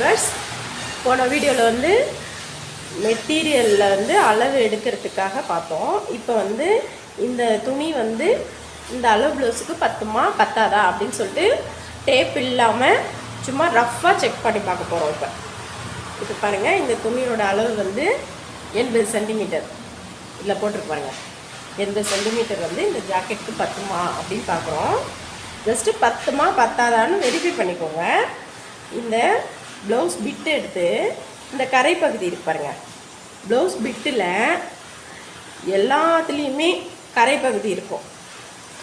Viewers, போன வீடியோவில் வந்து மெட்டீரியலில் வந்து அளவு எடுக்கிறதுக்காக பார்த்தோம். இப்போ வந்து இந்த துணி வந்து இந்த அளவு ப்ளவுஸுக்கு பத்துமா பத்தாதா அப்படின்னு சொல்லிட்டு டேப் இல்லாமல் சும்மா ரஃப்பாக செக் பண்ணி பார்க்க போகிறோம். இப்போ பாருங்கள், இந்த துணியோட அளவு வந்து 80 சென்டிமீட்டர் இதில் போட்டிருப்பாருங்க. 80 சென்டிமீட்டர் வந்து இந்த ஜாக்கெட்டுக்கு பத்துமா அப்படின்னு பார்க்குறோம். ஜஸ்ட்டு பத்துமா பத்தாதான்னு வெரிஃபை பண்ணிக்கோங்க. இந்த ப்ளவுஸ் பிட்டு எடுத்து இந்த கரை பகுதி இருப்பாருங்க, ப்ளவுஸ் பிட்டில் எல்லாத்துலேயுமே கரை பகுதி இருக்கும்.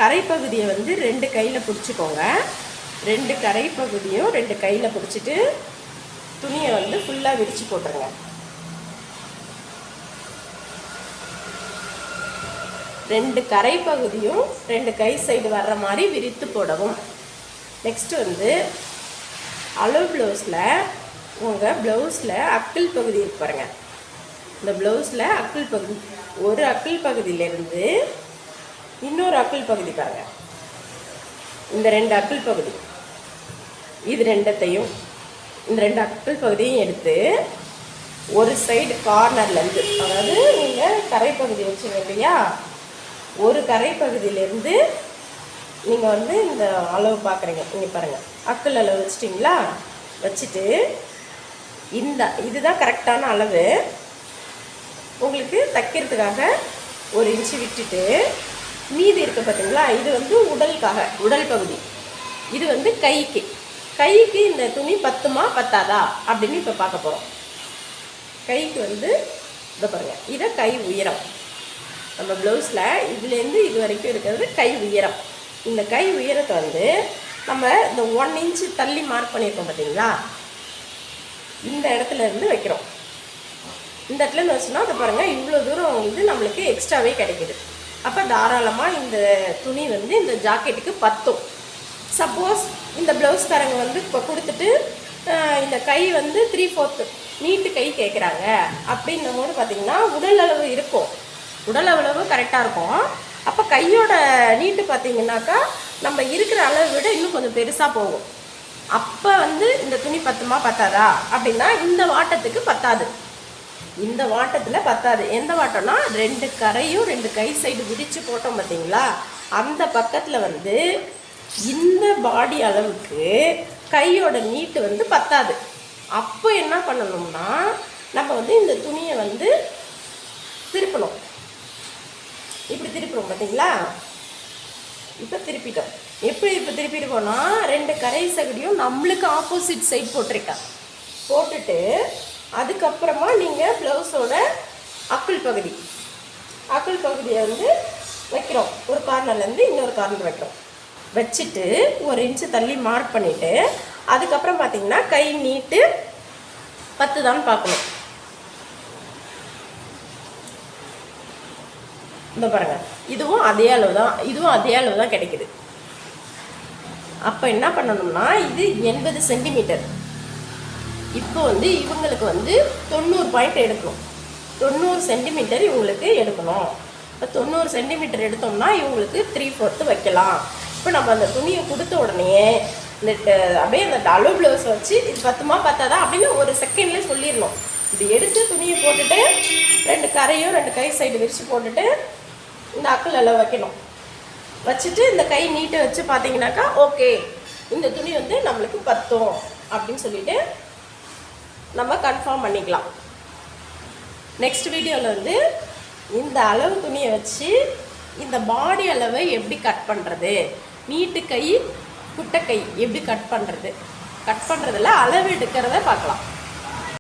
கரை பகுதியை வந்து 2 கையில் பிடிச்சிக்கோங்க. 2 கரை பகுதியும் 2 கையில் பிடிச்சிட்டு துணியை வந்து ஃபுல்லாக விரித்து போட்டுருங்க. ரெண்டு கரை பகுதியும் 2 கை சைடு வர்ற மாதிரி விரித்து போடவும். நெக்ஸ்ட் வந்து அளவு ப்ளவுஸில் உங்கள் ப்ளவுஸில் அக்கிள் பகுதி இருக்கு பாருங்க. இந்த ப்ளவுஸில் அக்கிள் பகுதி, ஒரு அக்கிள் பகுதியிலேருந்து இன்னொரு அக்கிள் பகுதி பாருங்க. இந்த 2 அக்கிள் பகுதி, இது ரெண்டத்தையும் இந்த 2 அக்கிள் பகுதியும் எடுத்து ஒரு சைடு கார்னர்லேருந்து, அதாவது நீங்கள் கரை பகுதி வச்சுருங்க இல்லையா, ஒரு கரை பகுதியிலேருந்து நீங்கள் வந்து இந்த அளவு பார்க்குறீங்க. நீங்கள் பாருங்கள், அக்கிள் அளவு வச்சிட்டிங்களா, வச்சுட்டு இதுதான் கரெக்டான அளவு. உங்களுக்கு தைக்கிறதுக்காக 1 இன்ச்சு விட்டுட்டு மீதி இருக்க பார்த்தீங்களா, இது வந்து உடலுக்காக, உடல் பகுதி. இது வந்து கைக்கு இந்த துணி பத்துமா பத்தாதா அப்படின்னு இப்போ பார்க்க போகிறோம். கைக்கு வந்து இதை பாருங்கள், இதை கை உயரம். நம்ம ப்ளவுஸில் இதுலேருந்து இது வரைக்கும் இருக்கிறது கை உயரம். இந்த கை உயரத்தை வந்து நம்ம இந்த 1 இன்ச்சு தள்ளி மார்க் பண்ணியிருக்கோம் பார்த்தீங்களா, இந்த இடத்துல இருந்து வைக்கிறோம். இந்த இடத்துலேருந்து வச்சோன்னா அதை பாருங்கள், இவ்வளோ தூரம் வந்து நம்மளுக்கு எக்ஸ்ட்ராவே கிடைக்கிது. அப்போ தாராளமாக இந்த துணி வந்து இந்த ஜாக்கெட்டுக்கு பத்தும். சப்போஸ் இந்த ப்ளவுஸ்காரங்க வந்து இப்போ கொடுத்துட்டு இந்த கை வந்து 3/4 நீட்டு கை கேட்குறாங்க அப்படின்னும் போது பார்த்திங்கன்னா உடல் அளவு இருக்கும், உடல் அளவு கரெக்டாக இருக்கும். அப்போ கையோட நீட்டு பார்த்திங்கனாக்கா நம்ம இருக்கிற அளவை விட இன்னும் கொஞ்சம் பெருசாக போகும். அப்போ வந்து இந்த துணி பத்துமா பத்தாதா அப்படின்னா இந்த வாட்டத்துக்கு பத்தாது, இந்த வாட்டத்தில் பத்தாது. எந்த வாட்டம்னா 2 கரையும் 2 கை சைடு விரித்து போட்டோம் பார்த்தீங்களா, அந்த பக்கத்தில் வந்து இந்த பாடி அளவுக்கு கையோட நீட்டு வந்து பத்தாது. அப்போ என்ன பண்ணணும்னா நம்ம வந்து இந்த துணியை வந்து திருப்பணும். இப்படி திருப்பிடும் பார்த்தீங்களா, இப்போ திருப்பிட்டோம். எப்படி இப்போ திருப்பிடுவோம்னா 2 கரை சகடியும் நம்மளுக்கு ஆப்போசிட் சைட் போட்டுட்டு அதுக்கப்புறமா நீங்கள் ப்ளவுஸோட அக்கிள் பகுதியை வந்து வைக்கிறோம். ஒரு கார்னர்லேருந்து இன்னொரு கார்னர் வைக்கிறோம். வச்சுட்டு 1 இன்ச்சு தள்ளி மார்க் பண்ணிவிட்டு அதுக்கப்புறம் பார்த்தீங்கன்னா கை நீட்டு 10 தான் பார்க்கணும். இந்த பாருங்கள், இதுவும் அதே அளவு தான் கிடைக்குது. அப்போ என்ன பண்ணணும்னா இது 80 சென்டிமீட்டர். இப்போ வந்து இவங்களுக்கு வந்து 90 பாயிண்ட் எடுக்கணும். 90 சென்டிமீட்டர் இவங்களுக்கு எடுக்கணும். இப்போ 90 சென்டிமீட்டர் எடுத்தோம்னா இவங்களுக்கு 3/4 வைக்கலாம். இப்போ நம்ம அந்த துணியை கொடுத்த உடனே இந்த அப்படியே அந்த அளவு ப்ளவுஸ் வச்சு இது பத்துமா பத்தாதா அப்படின்னு ஒரு செகண்ட்லேயே சொல்லிடணும். இது எடுத்து துணியை போட்டுட்டு 2 கரையும் 2 கை சைடு விரித்து போட்டுட்டு இந்த அக்கிள் அளவு வைக்கணும். வச்சுட்டு இந்த கை நீட்டை வச்சு பார்த்தீங்கன்னாக்கா ஓகே, இந்த துணி வந்து நம்மளுக்கு பத்தும் அப்படின்னு சொல்லிட்டு நம்ம கன்ஃபார்ம் பண்ணிக்கலாம். நெக்ஸ்ட் வீடியோவில் வந்து இந்த அளவு துணியை வச்சு இந்த பாடி அளவை எப்படி கட் பண்ணுறது, நீட்டு கை குட்டை கை எப்படி கட் பண்ணுறதில் அளவு எடுக்கிறத பார்க்கலாம்.